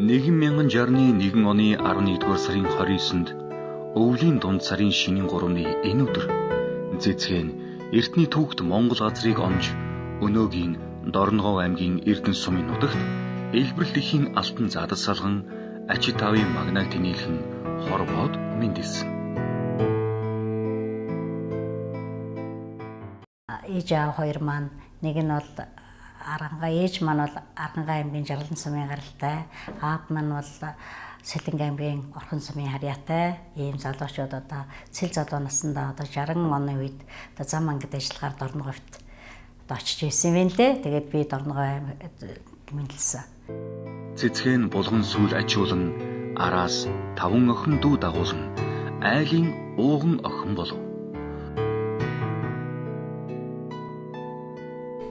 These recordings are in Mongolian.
1061 оны 11-р сарын 29-нд өвлийн дунд сарын шинийн 3-ны энэ өдөр Цэцгэн эртний түүхт Монгол газрыг онж өнөөгийн Дорногов аймгийн Эрдэнэ сумын нутагт элбэрл ихийн алтан задас салган ачи тавын магнаг тэнийхэн хорвоод мэндэлсэн. Ээж аав хоёр маань нэг нь бол ээж маань бол Арангаа аймгийн Жаргалан сумын гаралтай, аав маань бол Сэлэнг аймгийн Орхон сумын харьяатай ийм залуучууд одоо цэл залуу наснда одоо 60 оны үед одоо зам ангид ажиллагаар Дорноговт одоо очиж ирсэн юм лээ. Тэгээд би Дорногов аймагт мэндэлсэн. Цэцгэн булган сүүл ачуулан араас 5 охин дүү дагуулan айлын ууган охин болов.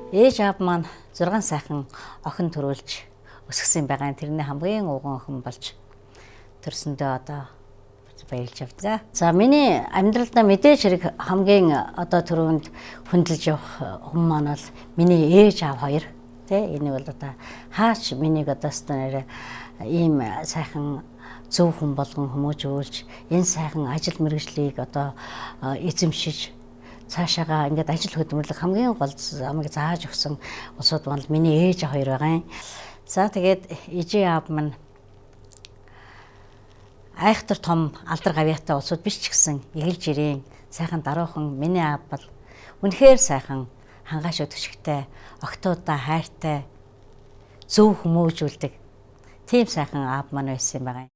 Ээж аав маань 6 сайхан охин төрүүлж өсгсөн байгаа. Тэрний хамгийн ууган охин болж төрсөндөө одоо баярлж авдаг. За миний амьдралдаа мэдээж хэрэг хамгийн одоо түрүүнд хөндлөж явах хүн маань бол миний ээж аав хоёр. Тэ энэ бол одоо хаач минийг одоо станаар ийм сайхан зөв хүн болгон хүмүүжүүлж энэ сайхан ажил мэргэжлийг одоо эзэмшиж цаашаага ингээд ажил хөдөлмөрлөх хамгийн гол амиг зааж өгсөн улсууд бол миний ээж хоёр байгаа юм. За тэгээд ээжээ аав маань айхтар том алдар гавьяатай улсууд биш ч гэсэн эгэлж ирээн сайхан даруухан миний аав бол үнэхээр сайхан хангааш өтгчтэй, огтудаа хайртай, зөв хүмүүжүүлдэг тийм сайхан аав маань байсан юм байгаа.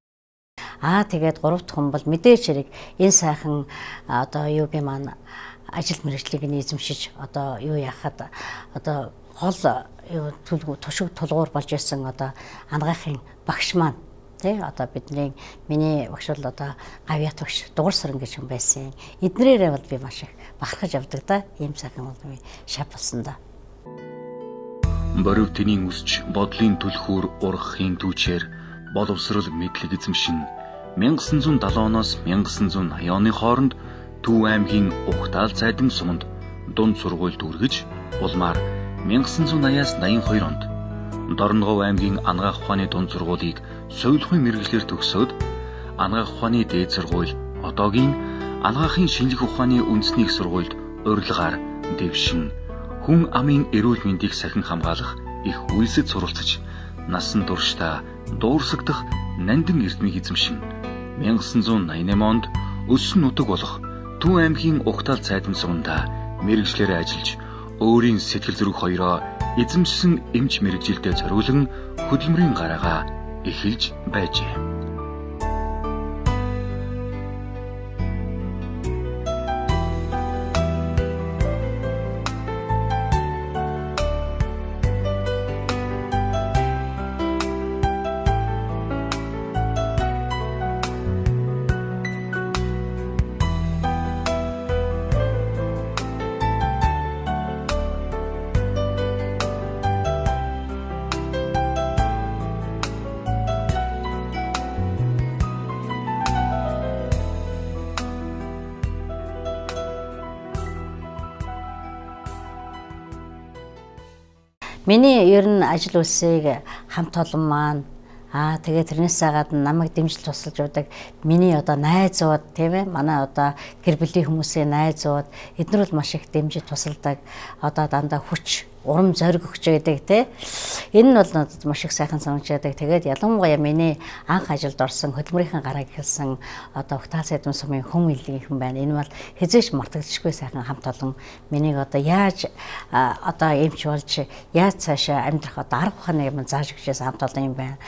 Тэгээд гурав дахь хүн бол мэдээж хэрэг энэ сайхан одоо юугийн маань ажил мэргэжлийг нь эзэмшиж одоо юу яхад одоо гол тушиг тулгуур болж исэн одоо ангаахын багш маань тий одоо миний багш бол одоо гавьяат багш дугур сөрөн гэж хүн байсан. Эднэрээрээ бол би маш их бахархаж авдаг да. Ийм сайхан бол би шав болсон да. Борив тэнийн үсч бодлын түлхүүр ургахын түүчээр боловсрал мэдлэг эзэмшин 1970 оноос 1980 оны хооронд Төв аймгийн Ухтаал Цайдан суманд дунд сургуульд үргэж улмаар 1980-аас 82 онд Дорногов аймгийн Анагаах ухааны дунд сургуулийг соёлын мэргэжлэр төгсөөд Анагаах ухааны дээд сургууль одоогийн Анагаахын шинжлэх ухааны үндэсний их сургуульд урилгаар дэвшин хүн амын эрүүл мэндийг сахин хамгаалах их үйлсэд суралцж насан туршдаа дуурсагдах нандин эрдмийг эзэмшин 1988 онд өссөн нутаг болох Төв аймгийн Ухтаал Цайдан суманда мэргэжлэрээ ажиллаж өөрийн сэтгэл зүрх хоёроо эзэмшсэн эмч мэргэжилтэд зориулан хөдөлмөрийн гараагаа эхэлж байжээ. Миний ер нь ажил үйлсийг хамт олон маань тэгээд тэрнээс гадна намайг дэмжил тусалж явдаг миний одоо найзууд тийм ээ манай одоо гэр бүлийн хүмүүсийн найзууд эдгээр бол маш их дэмжиж тусалдаг одоо дандаа хүч урам зориг өгч байдаг тийм энэ нь бол надад маш их сайхан санагддаг. Тэгээд ялангуяа миний анх ажилд орсон хөдөлмөрийн гараа гэхэлсэн одоо Ухтаал Цайдан сумын хүн илгийнхэн байна. Энэ бол хэзээш мартагдчихгүй сайхан хамт олон миний одоо яаж одоо эмч болж яаж цаашаа амьдрах одоо арга ухааны юм зааж өгчээс хамт олон юм байна.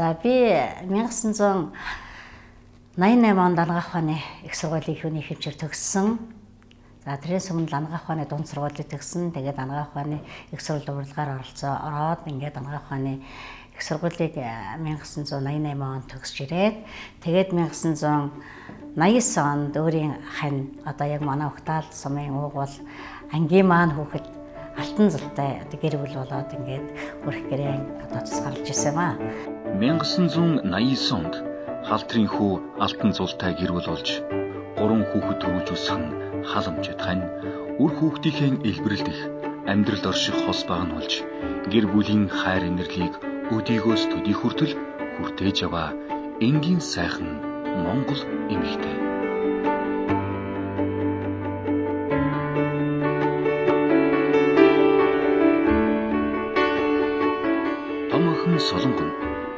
За би 1988 онд Анагаах ухааны их сургуулийн их үний хэмжээр төгссөн. За тэрээс өмнө Анагаах ухааны дунд сургуулийг төгссөн. Тэгээд Анагаах ухааны их сургуулийн урилгаар ороод ингээд Анагаах ухааны их сургуулийг 1988 онд төгсөж ирээд тэгээд 1989 онд өөрийн хань одоо яг манай Ухтаал сумын уугуул ангийн маань хүүхэд алтан зултай одоо гэр бүл болоод ингээд өрх гэрээ одоо тусгаарлаж ирсэн ба. 1989 онд Халтрын хүү алтан зултай гэр бүл болж 3 хүүхэд төрүүлжүүлсэн халамжид хань үр хүүхдийнхээ элбэрлдэх амьдрал орших хос багнуулж гэр бүлийн хайр инэрлийг өдийгөөс төдий хүртэл хүртээж яваа энгийн сайхан Монгол эмэгтэй. Том охин Солонгон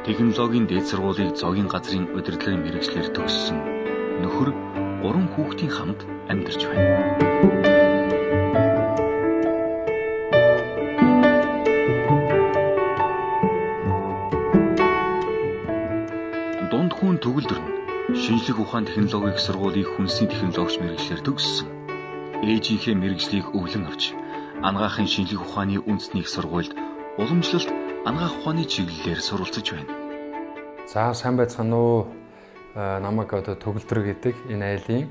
технологийн дээд сургуулийн зоогийн газрын удирдлагын мэргэжлэр төгссөн нөхөр 3 хүүхдийн хамт амьдарч байна. Дунд хүн төгөлдөр нь шинжлэх ухаан технологийн сургуулийн хүнсний технологич мэргэжлэр төгссөн. Ээжийнхээ мэргэжлийг өвлөн авч анагаахын шинжлэх ухааны үндэсний сургуульд уламжлалт анагаах ухааны чиглэлээр суралцж байна. За сайн байцгаана уу? Намайг одоо төгөлдөр гэдэг энэ айлын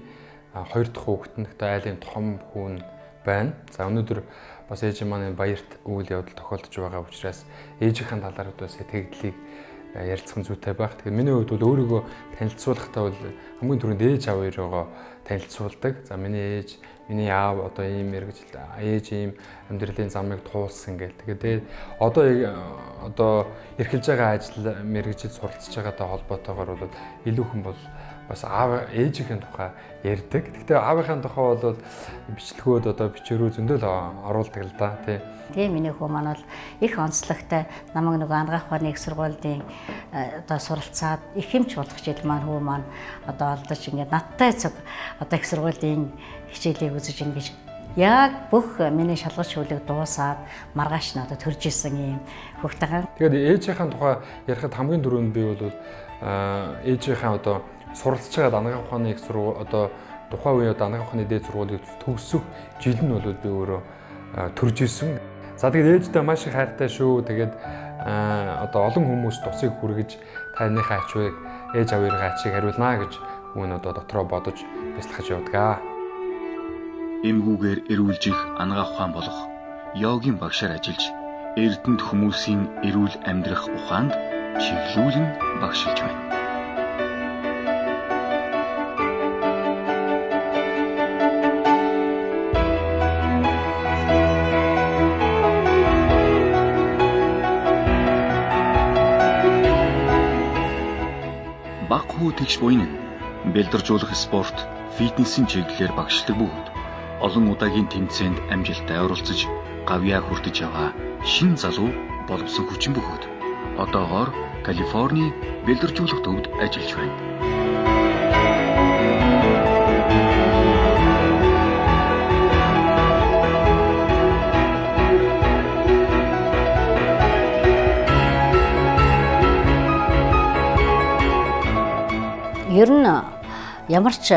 2 дахь хүүхэд нь одоо айлын том хүн байна. За өнөөдөр бас ээж маань баярт үйл явдал тохиолдож байгаа учраас ээжийнхэн талаар бас тэгдлийг ярилцсан зүйтэй байх. Тэгэхээр миний хувьд бол өөрийгөө танилцуулахдаа бол хамгийн түрүүнд ээж аав хоёроо танилцуулдаг. За миний ээж, миний аав одоо ийм мэргэжил, ээж ийм амьдралын замыг туулсан гэл. Тэгээд одоо эрхэлж байгаа ажил мэргэжил суралцж байгаатай холбоотойгоор бол илүү хүн бол бас аав ээжийнхэн тухай ярьдаг. Гэхдээ аавынхаа тухай бол бичлэгүүд одоо бичвэрүү зөндөл оруулдаг л да тий. Тэгээ миний хүү маань бол их онцлогтой намайг нөгөө анагаах ухааны их сургуулийн одоо суралцаад их хэмж болох хичээл маань хүү маань одоо олдож ингээд надтай цаг одоо их сургуулийн хичээлийг үзэж ингэж яг бүх миний шалгалт шүүлэг дуусаад маргааш нь одоо төрж исэн юм хүүхдтэйгээ. Тэгээд ээжийнхэн тухай ярихад хамгийн түрүүнд би бол ээжийнхэн одоо суралцж байгаа анагаах ухааны их сургууль одоо тухайн үеийн анагаах ухааны дээд сургуулийг төгсөх жил нь бол би өөрөө төрж исэн. За тэгээд ээжтэй маш их хайртай шүү. Тэгээд одоо олон хүмүүс тусыг хүргэж таныхаа ачийг ээж аваарынхаа ачийг хариулнаа гэж үүн одоо дотроо бодож бяцлахаж явдаг. Эмгүүгээр эрүүлж их анагаах ухаан болох йогийн багшаар ажиллаж эрдэнэт хүмүүсийн эрүүл амьдрах ухаанд чиглүүлэн багшилж байна. Баг хүү тэгш буйн бэлдэржүүлэх спорт, фитнесийн чиглэлээр багшилдаг бөгөөд олон удаагийн тэмцээнд амжилттай оролцож гавьяа хүртэж яваа шин залуу боловсон хүчин бөгөөд одоогоор Калифорни бэлдэржүүлэх төвд ажиллаж байна. Ер нь ямар ч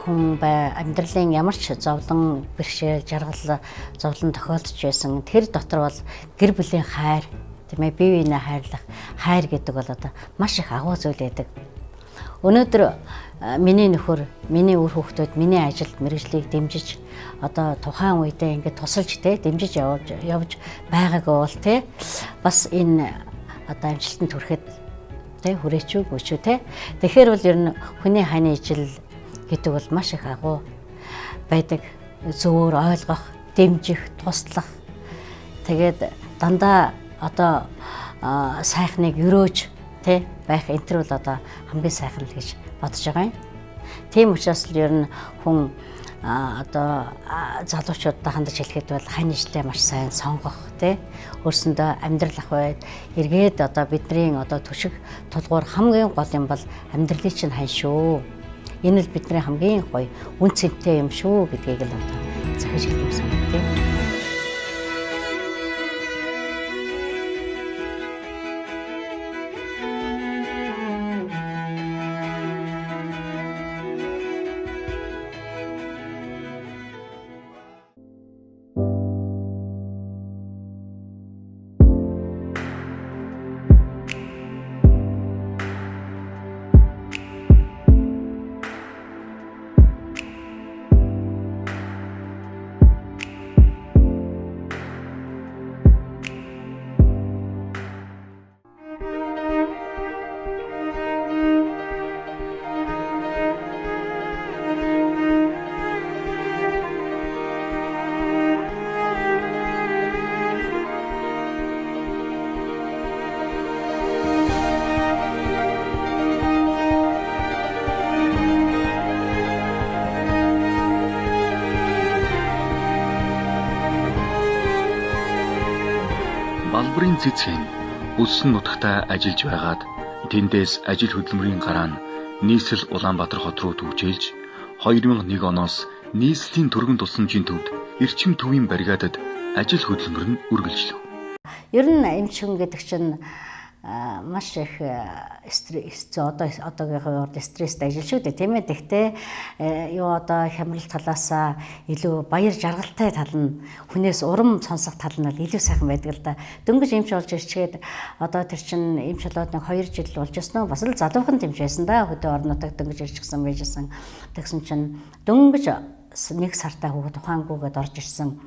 хүн амьдралын ямар ч зовлон бэрхшээл жаргал зовлон тохиолдож байсан тэр дотор бол гэр бүлийн хайр тийм ээ бие биенээ хайрлах хайр гэдэг бол одоо маш их агуу зүйл байдаг. Өнөөдөр миний нөхөр, миний үр хүүхдүүд миний ажилд мэргэжлийг дэмжиж одоо тухайн үедээ ингээд тусалж дэмжиж явж байгаагүй бол бас энэ одоо амжилтанд хүрэхэд хүрээч үгүй тэгэхээр бол ер нь хүний хайны ижил гэдэг бол маш их агуу байдаг. Зөвөр ойлгох, дэмжих, туслах. Тэгээд дандаа одоо сайхныг өрөөж байх энэ төр бол одоо хамгийн сайхан л гэж бодож байгаа юм. Тийм учраас л ер нь хүн одоо залуучуудтай хандаж хэлэхэд бол хань ижлээ маш сайн сонгох өөрсөндөө амьдрал ах байд эргээд одоо бидний одоо түшиг тулгуур хамгийн гол юм бол амьдралын чинь хань шүү. Энэ л бидний хамгийн гоё үн цэнтэй юм шүү гэдгийг л одоо захиж хэлэх юм санагдав. балбарын цэцгэн өссөн нутагтаа ажиллаж байгаад тэндээс ажил хөдөлмөрийн гараа нь нийслэл Улаанбаатар хот руу төвчээлж 2001 оноос нийслэлийн түргэн тусламжийн төвд эрчим төвийн бригадад ажил хөдөлмөр нь үргэлжлэв. Ер нь эмчхүн гэдэг чинь маш их стресс одоогийнхоо урд стресстэй ажил шүү дээ тийм ээ. Тэгтээ юу одоо хямрал талаасаа илүү баяр жаргалтай тал нь хүнээс урам сонсох тал нь илүү сайхан байдаг л да. Дөнгөж эмч болж ирчгээд одоо тэр чин эмч болоод нэг 2 жил болж яснаа бас л залуухан эмч байсан да. Хөдөө орнуудад дөнгөж ирчихсэн байжсэн. Тэгсэн чин дөнгөж 1 сартай хүүхэд ухаангүйгээд орж ирсэн.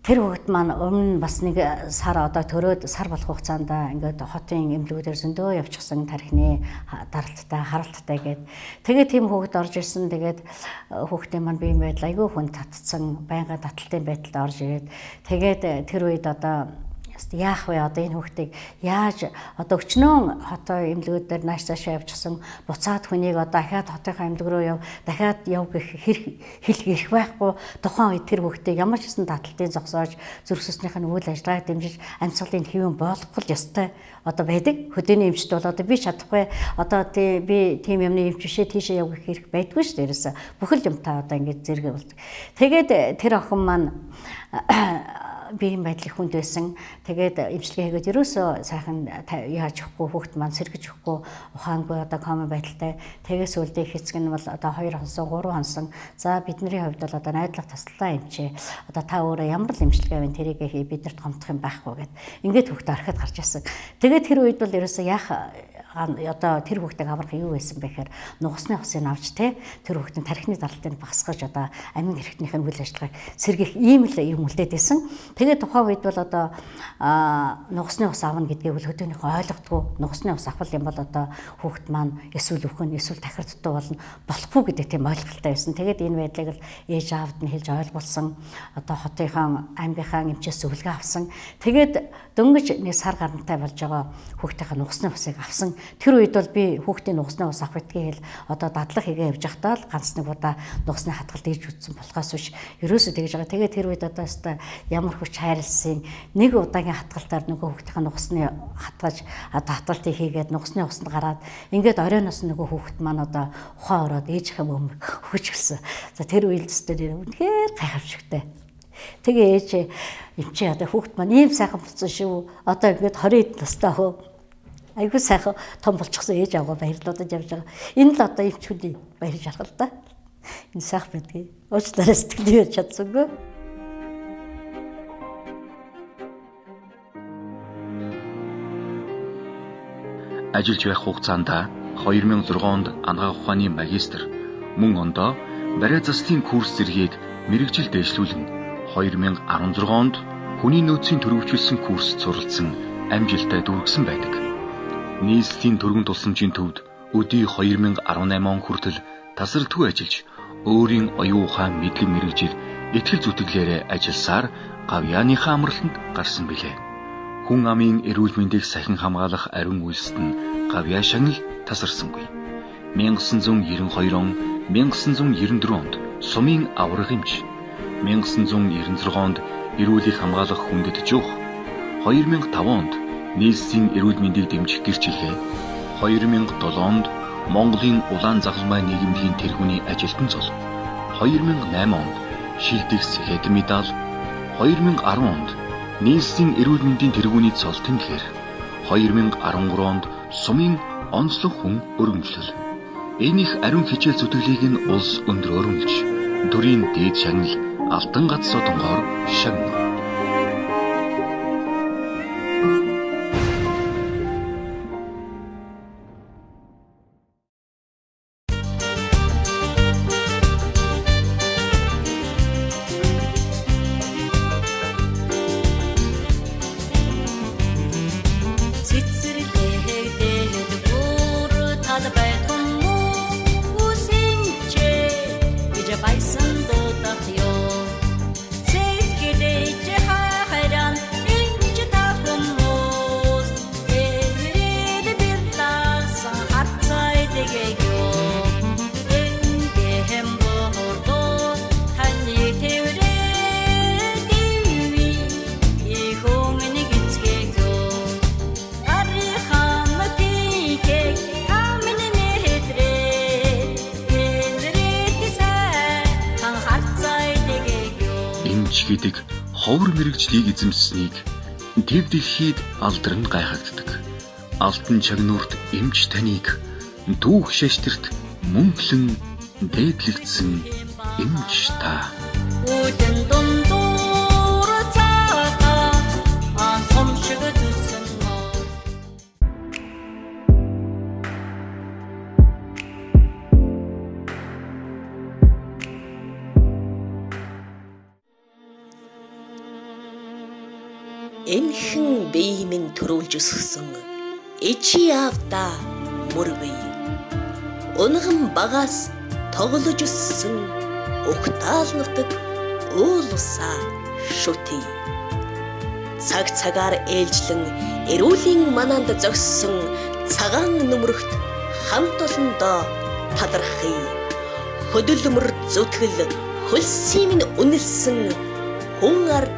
Тэр хүүхэд маань өмнө бас нэг сар одоо төрөөд сар болох хугацаанд ингээд хотын эмнэлгүүдээр зөндөө явчихсан тархины даралттай харалттай гээд тэгээд тийм хүүхэд орж ирсэн. Тэгээд хүүхдийн маань бие байдал айгүй хүн татцсан байнга таталтын байдалд орж ирээд тэгээд тэр үед одоо яах вэ одоо энэ хүүхдийг яаж одоо өчнөө хотын эмнэлгүүдээр нааш цаашаа явчихсан буцаад хүнийг одоо дахиад хотынхаа эмнэлэг рүү дахиад яв гэх хэлэх ирэх байхгүй. Тухайн үед тэр хүүхдийг ямар ч гэсэн таталтын зогсоож зүрх судасныхын үйл ажиллагааг дэмжиж амьсгалын хэвэн болгох ёстой одоо байдаг. Хөдөөний эмчд бол одоо би чадахгүй одоо би тийм юмны эмч бишээ тийшээ явах хэрэг байдгүй шүү дээ. Ерөөсө бүхэл юмтаа одоо ингэж зэрэг болдог. Тэгээд тэр охин маань биеийн байдлын хүнд байсан. Тэгээд эмчилгээ хийгээд ерөөсөө сайхан яаж өгөхгүй хүүхэд маань сэргэж өгөхгүй ухаангүй одоо кома байдалтай. Тэгээс үлдээ хэцэг нь бол одоо 2 хонсон 3 хонсон. За бидний хувьд бол одоо найдлага таслалаа эмчээ. Одоо та өөрөө ямар л эмчилгээ вэ тэрийг биднэрт гомдох юм байхгүй гэд. Ингээд хүүхдээ орхиод гарч ирсэн. Тэгээд тэр үед бол ерөөсөө яах одоо тэр хүүхдийг аврах юу байсан бэ гэхээр нугасны усыг авч тэр хүүхдийн тархины даралтыг багасгаж одоо амин хэрэгтнийх нь үйл ажиллагааг сэргийх ийм л юм үлдээд байсан. Тэгээд тухайн үед бол одоо нугасны ус авна гэдгийг хөдөөнийхөө ойлгодгүй. Нугасны ус авах юм бол одоо хүүхд маань эсвэл өхөн эсвэл тахирдтуу болно болохгүй гэдэг тийм ойлголттой байсан. Тэгээд энэ байдлыг л ээж аавд нь хэлж ойлгуулсан. Одоо хотынхаа аймгийнхаа эмчээс зөвлөгөө авсан. Тэгээд дөнгөж нэг сар гарантай болж байгаа хүүхдийнхээ нугасны усыг авсан. Тэр үед бол би хүүхдийн нугасны ус авах гэдгийг хэл одоо дадлага хийгээ явж байхдаа л ганц нэг удаа нугасны хатгалт хийж үтсэн болохоос биш ерөөсөө тэгж байгаа. Тэгээд тэр үед одоо өстой ямар хүч хайрлсан нэг удаагийн хатгалтаар нөгөө хүүхдийнхээ нугасны хатгаж одоо хатгалтыг хийгээд нугасны усанд гараад ингээд оройноос нөгөө хүүхд маань одоо ухаан ороод ээжийнхээ өмг хөгж гэлсэн. За тэр үед өстой үнэхээр гайхамшигтай. Тэгээ ээж эмчээ одоо хүүхд маань ийм сайхан болсон шүү. Одоо ингээд 20 настай хөө айгуу сайхан том болчихсон ээж аваа баярлуудаж явж байгаа. Энэ л одоо эмчүүдийн баяр жаргал да. Энэ сайх байдгийг уучлаарай сэтгэлээ чадсангүй. Ажиллаж байх хугацаанд 2006 онд анагаах ухааны магистр, мөн ондоо барай заслын курс зэргийг мэргэжил дэвшлүүлэн 2016 онд хүний нөөцийн төрөвчлсөн курс суралцсан амжилттай дүүргэсэн байдаг. Нийслэлийн түргэн тусламжийн төвд өдий 2018 он хүртэл тасралтгүй ажиллаж өөрийн оюун ухаан мэдлэг мэргэжил итгэл зүтгэлээрээ ажилласаар гавьяаныхаа амралтанд гарсан билээ. Хүн амын эрүүл мэндийг сахин хамгаалах ариун үйлсэд нь гавьяа шагнал тасарсангүй. 1992 он 1994 онд сумын аврах эмч, 1996 онд эрүүлийг хамгаалах хүндэт жуух, 2005 онд нийслэлийн эрүүл мэндийг дэмжих гэрчлэлээ, 2007 онд Монголын улаан загалмай нийгэмлэгийн тэргүүний ажилтан зол, 2008 онд шилдэгс хэд медаль, 2010 онд нийслэлийн эрүүл мэндийн тэргүүний цол тэмдэглэр, 2013 онд сумын онцлог хүн өргөмжлөл. Энэ их ариун хичээл зүтгэлийг нь улс өндөр өргөмж, төрийн дээд шагнал алтан гац содонгоор шагнав. Bye. ховор мэрэгжлийг эзэмссэнийг тэв дэлхийд алдарн гайхагддаг. Алтан чагнуурт эмч таныг түүх шаштерт мөнхлөн дээдлэгдсэн эмч та. Үлэн дундуур цаага сумшиг зүсэн энхэн бие минь төрүүлж өсгсөн ичи авда мөрвэй унган багаас тоглож өссөн угтаал нутаг уулусаа шүтээ цаг цагаар ээлжлэн эрүүлийн мананд зогссон цагаан нүмерхт хамт олондоо талархъя хөдөлмөр зүтгэл хөлсийн минь үнэлсэн хүн ард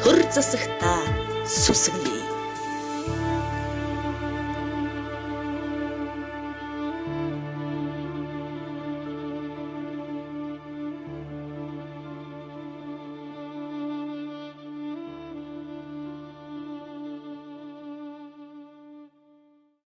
төр засагта сүсгэлээ